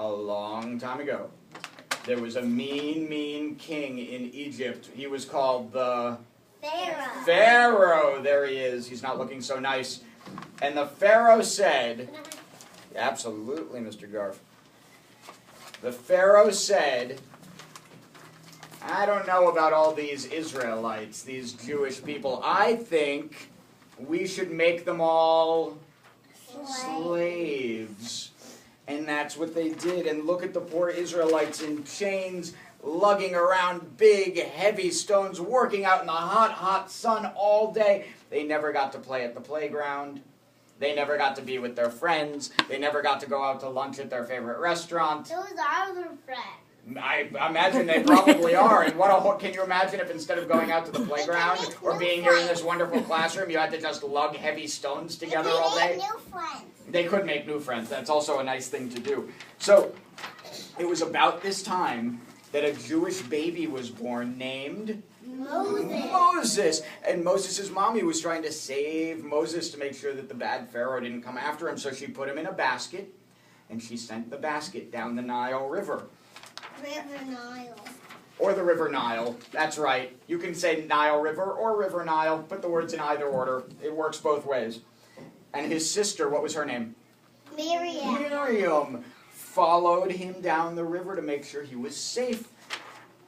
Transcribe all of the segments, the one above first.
A long time ago, there was a mean king in Egypt. He was called the Pharaoh. Pharaoh. There he is. He's not looking so nice. And the Pharaoh said, absolutely, Mr. Garf. The Pharaoh said, I don't know about all these Israelites, these Jewish people. I think we should make them all slaves. And that's what they did. And look at the poor Israelites in chains, lugging around big, heavy stones, working out in the hot sun all day. They never got to play at the playground. They never got to be with their friends. They never got to go out to lunch at their favorite restaurant. Those are their friends. I imagine they probably are. And can you imagine if instead of going out to the playground or being here in this wonderful classroom, you had to just lug heavy stones together all day? New friends. They could make new friends. That's also a nice thing to do. So it was about this time that a Jewish baby was born named Moses. And Moses' mommy was trying to save Moses to make sure that the bad Pharaoh didn't come after him. So she put him in a basket, and she sent the basket down the Nile River. River Nile. Or the River Nile. That's right. You can say Nile River or River Nile. Put the words in either order. It works both ways. And his sister, what was her name? Miriam. Miriam followed him down the river to make sure he was safe.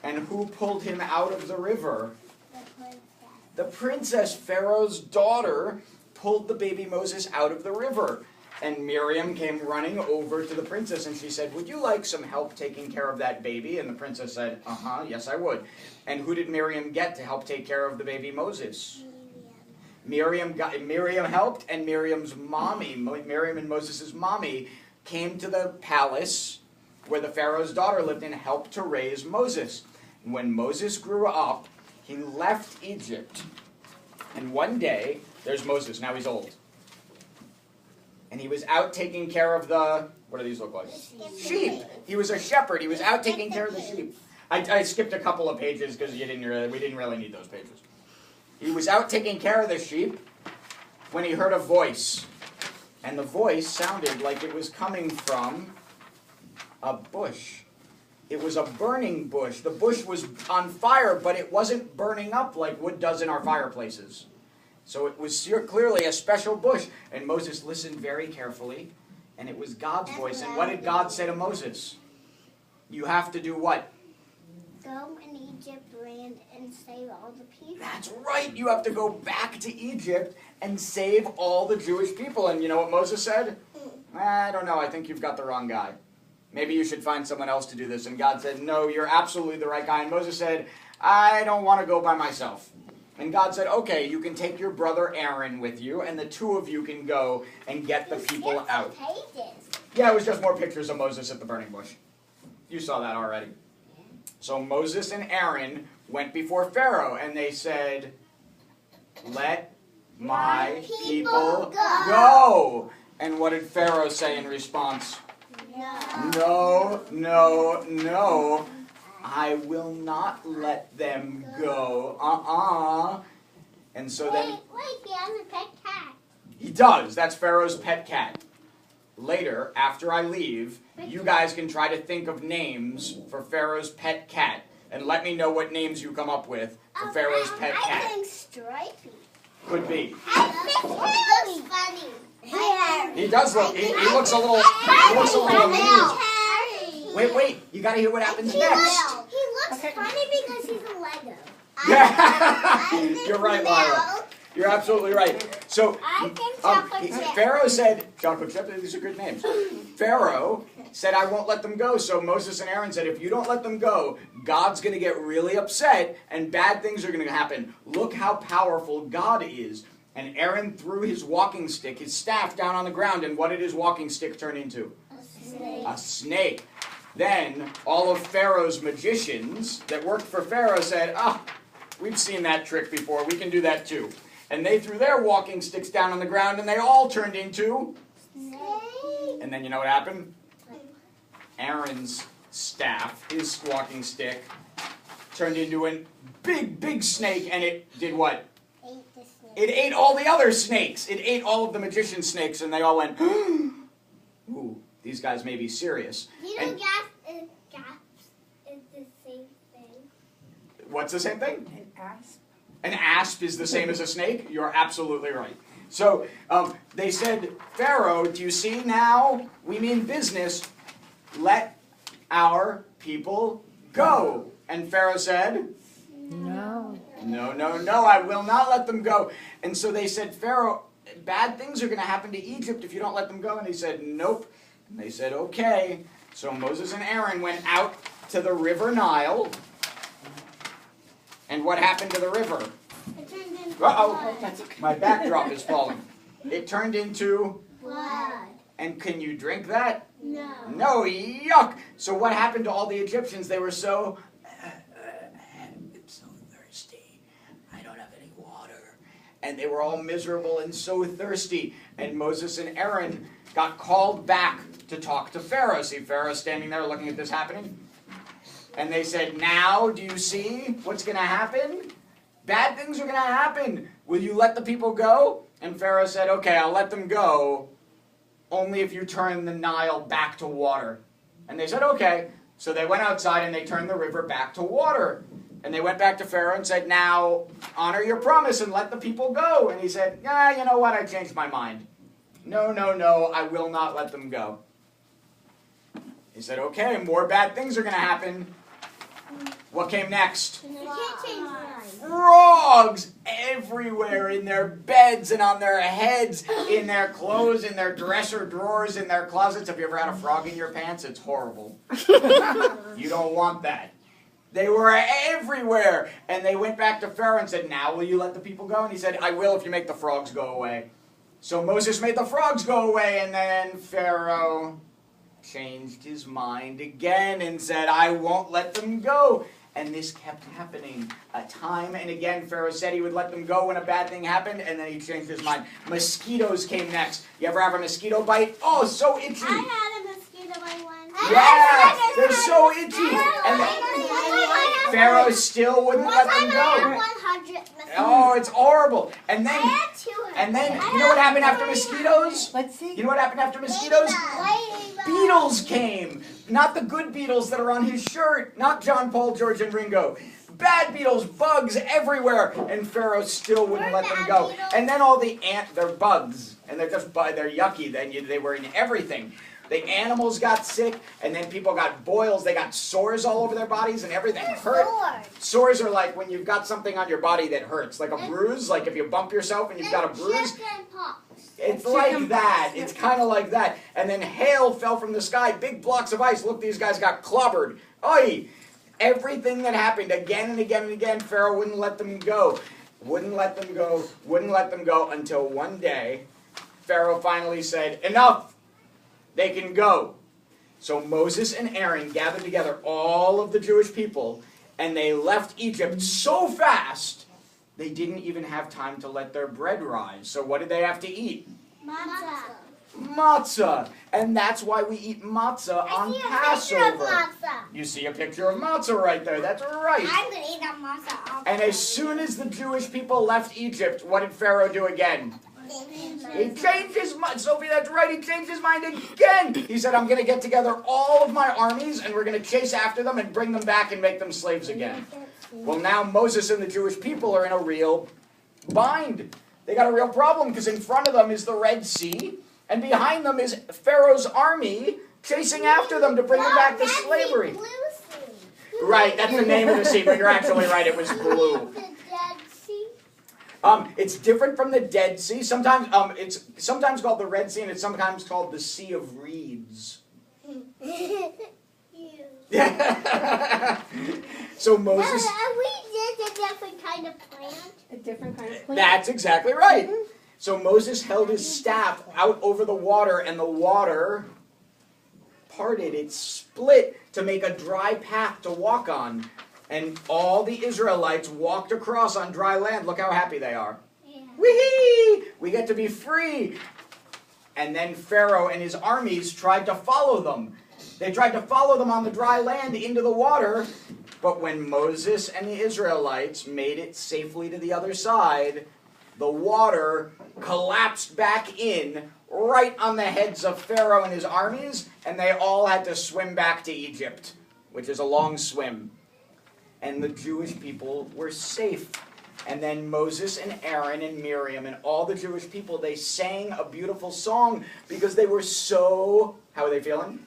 And who pulled him out of the river? The princess, Pharaoh's daughter, pulled the baby Moses out of the river. And Miriam came running over to the princess and she said, would you like some help taking care of that baby? And the princess said, yes I would. And who did Miriam get to help take care of the baby Moses? Miriam helped, and Miriam's mommy, Miriam and Moses' mommy, came to the palace where the Pharaoh's daughter lived and helped to raise Moses. And when Moses grew up, he left Egypt. And one day, there's Moses, now he's old. And he was out taking care of the, what do these look like? Sheep. He was a shepherd. He was out taking care of the sheep. I skipped a couple of pages because we didn't really need those pages. He was out taking care of the sheep when he heard a voice. And the voice sounded like it was coming from a bush. It was a burning bush. The bush was on fire, but it wasn't burning up like wood does in our fireplaces. So it was clearly a special bush. And Moses listened very carefully, and it was God's voice. And what did God say to Moses? You have to do what? Go in Egypt land and save all the people. That's right. You have to go back to Egypt and save all the Jewish people. And you know what Moses said? I don't know. I think you've got the wrong guy. Maybe you should find someone else to do this. And God said, no, you're absolutely the right guy. And Moses said, I don't want to go by myself. And God said, okay, you can take your brother Aaron with you, and the two of you can go and get the people out. Yeah, it was just more pictures of Moses at the burning bush. You saw that already. So Moses and Aaron went before Pharaoh, and they said, let my people go. And what did Pharaoh say in response? No, no, no. I will not let them go. And so then... Wait, he has a pet cat. He does. That's Pharaoh's pet cat. Later, after I leave, you guys can try to think of names for Pharaoh's pet cat. And let me know what names you come up with for Pharaoh's pet cat. I think Stripey. Could be. I think he looks funny. He does look. He looks a little. He looks a little amused. Wait. You got to hear what happens next. He looks funny because he's a Lego. You're right, Lila. You're absolutely right. So, I think chocolate chip. Pharaoh said, chocolate chip, these are good names. Pharaoh said, I won't let them go. So Moses and Aaron said, if you don't let them go, God's going to get really upset and bad things are going to happen. Look how powerful God is. And Aaron threw his walking stick, his staff, down on the ground. And what did his walking stick turn into? A snake. A snake. Then all of Pharaoh's magicians that worked for Pharaoh said, we've seen that trick before. We can do that too. And they threw their walking sticks down on the ground, and they all turned into... Snake. And then you know what happened? Aaron's staff, his walking stick, turned into a big snake, and it did what? Ate the snake. It ate all the other snakes. It ate all of the magician snakes, and they all went, ooh, these guys may be serious. You And gaps is the same thing. what's the same thing? An asp. An asp is the same as a snake? You're absolutely right. So they said, Pharaoh, do you see now? We mean business. Let our people go. And Pharaoh said, No. no, no, no, I will not let them go. And so they said, Pharaoh, bad things are going to happen to Egypt if you don't let them go. And he said, nope. And they said, okay. So Moses and Aaron went out to the river Nile. And what happened to the river? It turned into Uh-oh, That's okay. my backdrop is falling. It turned into, blood. and can you drink that? No. No, yuck. So what happened to all the Egyptians? They were so, I'm so thirsty. I don't have any water. And they were all miserable and so thirsty. And Moses and Aaron got called back to talk to Pharaoh. See Pharaoh standing there looking at this happening? And they said, now do you see what's going to happen? Bad things are going to happen. Will you let the people go? And Pharaoh said, okay, I'll let them go, only if you turn the Nile back to water. And they said, okay. So they went outside and they turned the river back to water. And they went back to Pharaoh and said, now honor your promise and let the people go. And he said, yeah, you know what? I changed my mind. No, no, no, I will not let them go. He said, okay, more bad things are going to happen. What came next? You can't change mine. Frogs everywhere in their beds and on their heads, in their clothes, in their dresser drawers, in their closets. Have you ever had a frog in your pants? It's horrible. You don't want that. They were everywhere. And they went back to Pharaoh and said, now will you let the people go? And he said, I will if you make the frogs go away. So Moses made the frogs go away, and then Pharaoh changed his mind again and said, I won't let them go. And this kept happening time and again. Pharaoh said he would let them go when a bad thing happened, and then he changed his mind. Mosquitoes came next. You ever have a mosquito bite? Oh, so itchy. I had a mosquito bite once. Yeah, they're so itchy. And Pharaoh still wouldn't let them go. 100 mosquitoes. Oh, it's horrible. And then, I had 200. and then, you know what happened after mosquitoes? Let's see. You know what happened after mosquitoes? Ladybugs. Beetles came. Not the good beetles that are on his shirt. Not John, Paul, George, and Ringo. Bad beetles, bugs everywhere. And Pharaoh still wouldn't let them go. And then all the they're bugs. And they're they're yucky. They were in everything. The animals got sick, and then people got boils. They got sores all over their bodies, and everything hurt. Sores are like when you've got something on your body that hurts, like a bruise, like if you bump yourself and you've got a bruise. It's like that. It's kind of like that. And then hail fell from the sky, big blocks of ice. Look, these guys got clobbered. Oi! Everything that happened again and again and again, Pharaoh wouldn't let them go. Wouldn't let them go. Wouldn't let them go until one day, Pharaoh finally said, enough! They can go. So Moses and Aaron gathered together all of the Jewish people, and they left Egypt so fast, they didn't even have time to let their bread rise. So what did they have to eat? Matzah. Matzah. And that's why we eat matzah on Passover. You see a picture of matzah right there. That's right. I'm going to eat that matzah. And as soon as the Jewish people left Egypt, what did Pharaoh do again? He changed his mind. Sophie, that's right. He changed his mind again. He said, I'm going to get together all of my armies, and we're going to chase after them and bring them back and make them slaves again. Well, now Moses and the Jewish people are in a real bind. They got a real problem because in front of them is the Red Sea, and behind them is Pharaoh's army chasing after them to bring them back to slavery. Right, that's the name of the sea, but you're actually right. It was blue. It's different from the Dead Sea. Sometimes it's sometimes called the Red Sea, and it's sometimes called the Sea of Reeds. So Moses. Are we just a different kind of plant? A different kind of plant. That's exactly right. So Moses held his staff out over the water, and the water parted. It split to make a dry path to walk on. And all the Israelites walked across on dry land. Look how happy they are. Yeah. Whee! We get to be free. And then Pharaoh and his armies tried to follow them. They tried to follow them on the dry land into the water. But when Moses and the Israelites made it safely to the other side, the water collapsed back in right on the heads of Pharaoh and his armies, and they all had to swim back to Egypt, which is a long swim. And the Jewish people were safe. And then Moses and Aaron and Miriam and all the Jewish people, they sang a beautiful song because they were so, how are they feeling?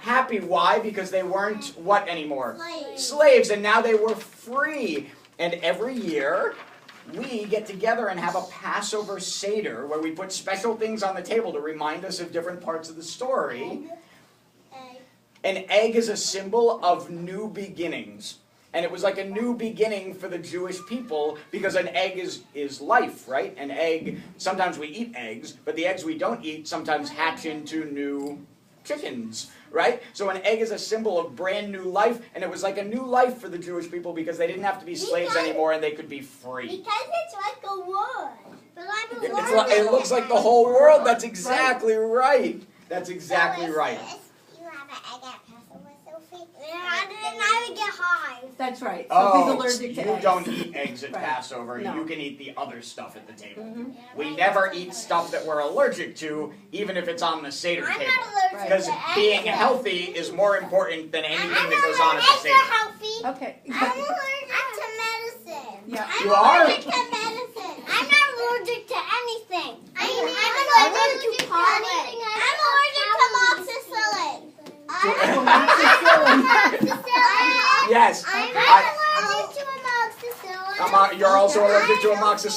Happy. Why? Because they weren't what anymore? Slaves. And now they were free. And every year, we get together and have a Passover Seder where we put special things on the table to remind us of different parts of the story. An egg is a symbol of new beginnings. And it was like a new beginning for the Jewish people because an egg is life, right? An egg, sometimes we eat eggs, but the eggs we don't eat sometimes hatch into new chickens, right? So an egg is a symbol of brand new life, and it was like a new life for the Jewish people because they didn't have to be slaves anymore and they could be free. Because it's like a world. It looks like the whole world. That's exactly right. That's exactly right. You have an egg at Passover, Sophie? Then I would get hives. That's right. Oh, Sophie's allergic to you eggs. don't eat eggs at Right. Passover. No. You can eat the other stuff at the table. Mm-hmm. We never eat stuff that we're allergic to, even if it's on the Seder I'm table. not allergic Because to being anything. healthy is more important than anything I'm that goes on at the eggs are Seder. healthy. Okay. I'm allergic to medicine. Yeah. I'm You are? allergic to medicine. I'm not allergic to anything. I'm allergic to pollen. I'm allergic to amoxicillin. Yes. I'm allergic to amoxicillin. You're also allergic to amoxicillin.